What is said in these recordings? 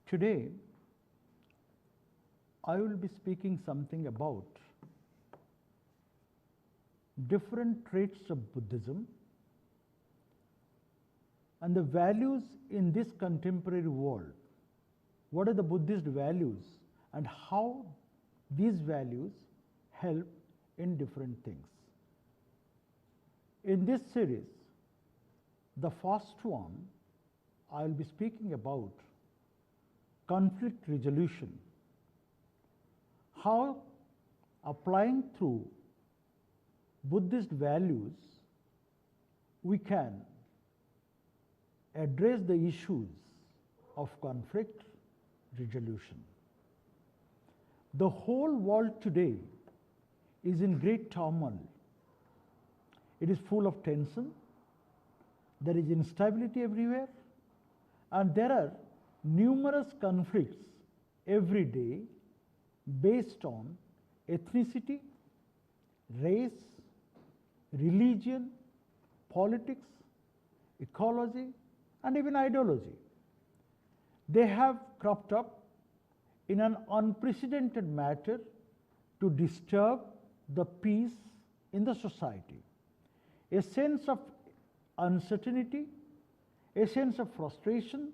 Today, I will be speaking something about different traits of Buddhism and the values in this contemporary world. What are the Buddhist values and how these values help in different things. In this series, the first one, I will be speaking about conflict resolution, how applying through Buddhist values we can address the issues of conflict resolution. The whole world today is in great turmoil. It is full of tension, there is instability everywhere, and there are numerous conflicts every day based on ethnicity, race, religion, politics, ecology, and even ideology. They have cropped up in an unprecedented manner to disturb the peace in the society. A sense of uncertainty, a sense of frustration,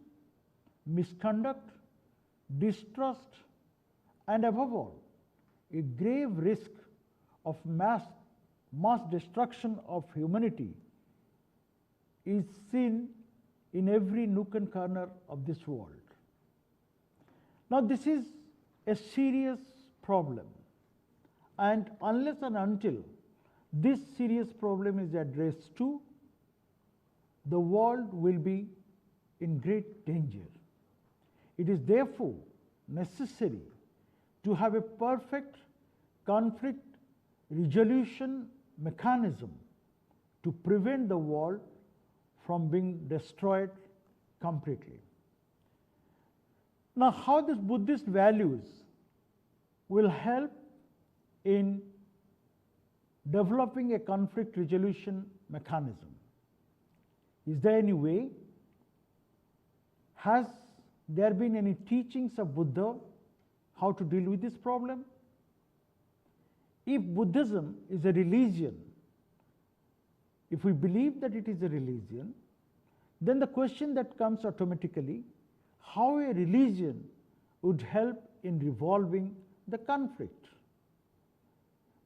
misconduct, distrust, and above all, a grave risk of mass destruction of humanity is seen in every nook and corner of this world. Now, this is a serious problem, and unless and until this serious problem is addressed too, the world will be in great danger. It is therefore necessary to have a perfect conflict resolution mechanism to prevent the world from being destroyed completely. Now, how these Buddhist values will help in developing a conflict resolution mechanism? Is there any way? Has there been any teachings of Buddha how to deal with this problem? If Buddhism is a religion, if we believe that it is a religion, then the question that comes automatically, how a religion would help in resolving the conflict.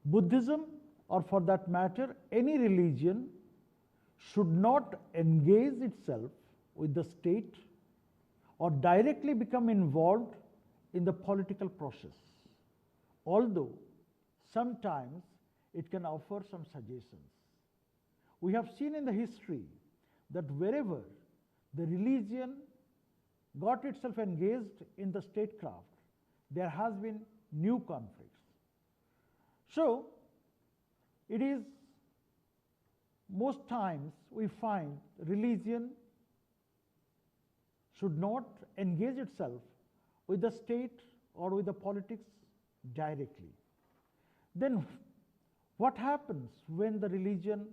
Buddhism, or for that matter, any religion, should not engage itself with the state or directly become involved in the political process, although sometimes it can offer some suggestions. We have seen in the history that wherever the religion got itself engaged in the statecraft, there has been new conflicts. So, it is most times we find religion should not engage itself with the state or with the politics directly. Then what happens when the religion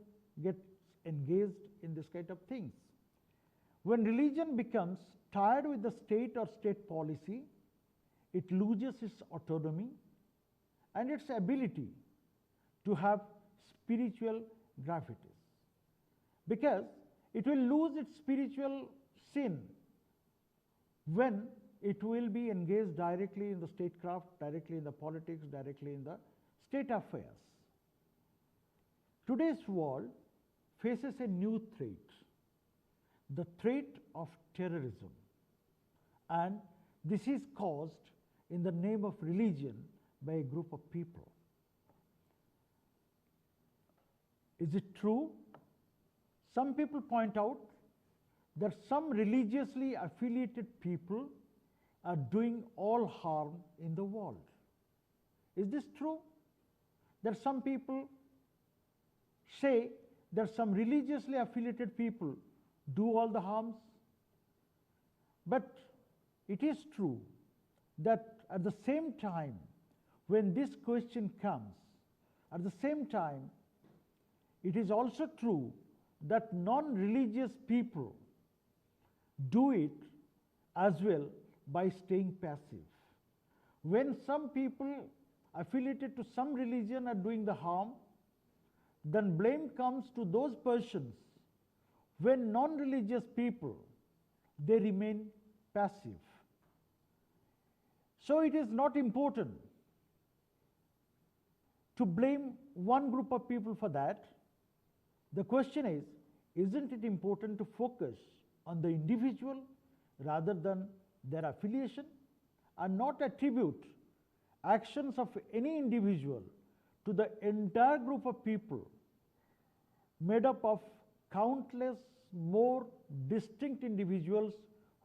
gets engaged in this kind of things? When religion becomes tied with the state or state policy, it loses its autonomy and its ability to have spiritual gravitas, because it will lose its spiritual sin when it will be engaged directly in the statecraft, directly in the politics, directly in the state affairs. Today's world faces a new threat, the threat of terrorism, and this is caused in the name of religion by a group of people. Is it true? Some people point out that some religiously affiliated people are doing all harm in the world. Is this true? That some people say that some religiously affiliated people do all the harms? But it is true that at the same time, when this question comes, at the same time, it is also true that non-religious people do it as well by staying passive. When some people affiliated to some religion are doing the harm, then blame comes to those persons. When non-religious people, they remain passive. So it is not important to blame one group of people for that. The question is, isn't it important to focus on the individual rather than their affiliation, and not attribute actions of any individual to the entire group of people made up of countless more distinct individuals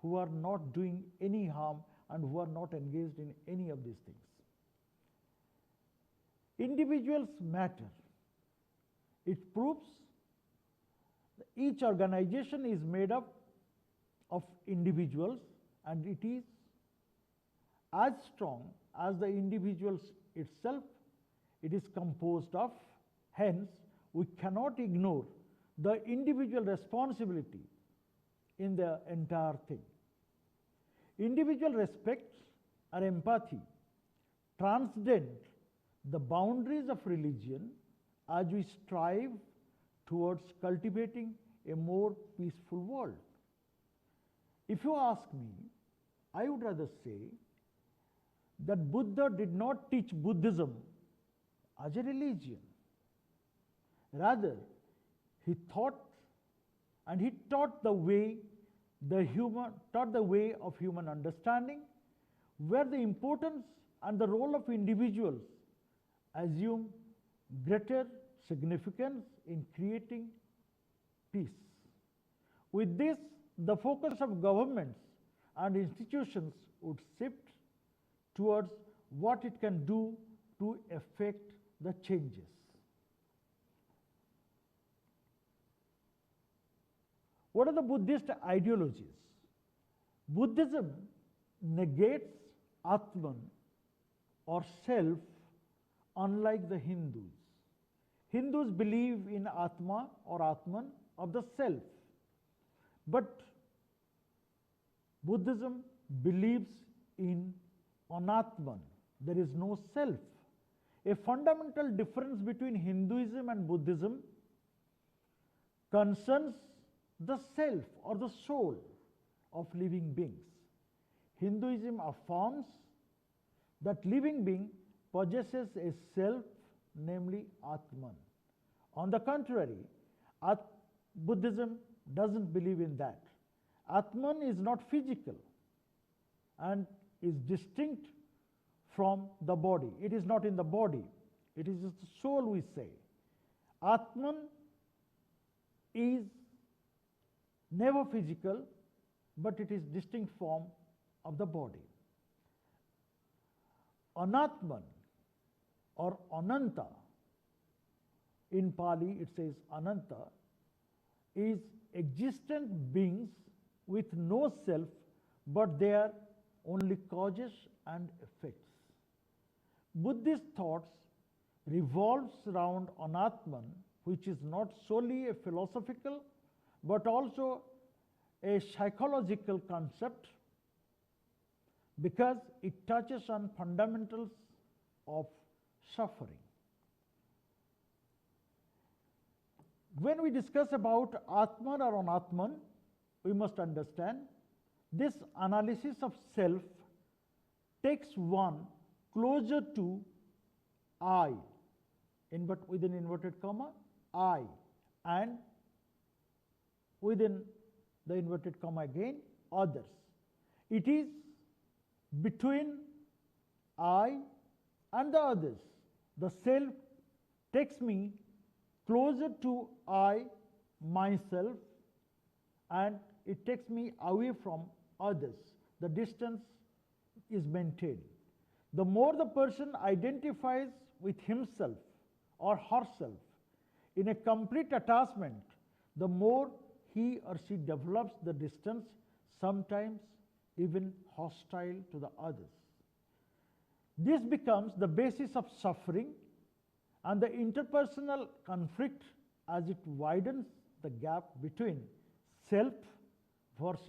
who are not doing any harm and who are not engaged in any of these things. Individuals matter. It proves that each organization is made up of individuals, and it is as strong as the individuals itself it is composed of. Hence, we cannot ignore the individual responsibility in the entire thing. Individual respect or empathy transcend the boundaries of religion as we strive towards cultivating a more peaceful world. If you ask me, I would rather say that Buddha did not teach Buddhism as a religion. Rather, he taught the way of human understanding, where the importance and the role of individuals assume greater significance in creating peace. With this, the focus of governments and institutions would shift towards what it can do to effect the changes. What are the Buddhist ideologies? Buddhism negates Atman or self, unlike the Hindus. Hindus believe in Atma or Atman of the self, but Buddhism believes in Anatman. There is no self. A fundamental difference between Hinduism and Buddhism concerns the self or the soul of living beings. Hinduism affirms that living being possesses a self, namely Atman. On the contrary, Buddhism doesn't believe in that. Atman is not physical and is distinct from the body. It is not in the body. It is the soul, we say. Atman is never physical, but it is distinct form of the body. Anatman or Ananta, in Pali it says Ananta, is existent beings with no self, but they are only causes and effects. Buddhist thoughts revolves around Anatman, which is not solely a philosophical but also a psychological concept, because it touches on fundamentals of suffering. When we discuss about Atman or Anatman, we must understand this analysis of self takes one closer to I, within inverted comma, I, and within the inverted comma again, others. It is between I and the others. The self takes me closer to I, myself, and it takes me away from others. The distance is maintained. The more the person identifies with himself or herself in a complete attachment, the more he or she develops the distance, sometimes even hostile to the others. This becomes the basis of suffering and the interpersonal conflict as it widens the gap between self versus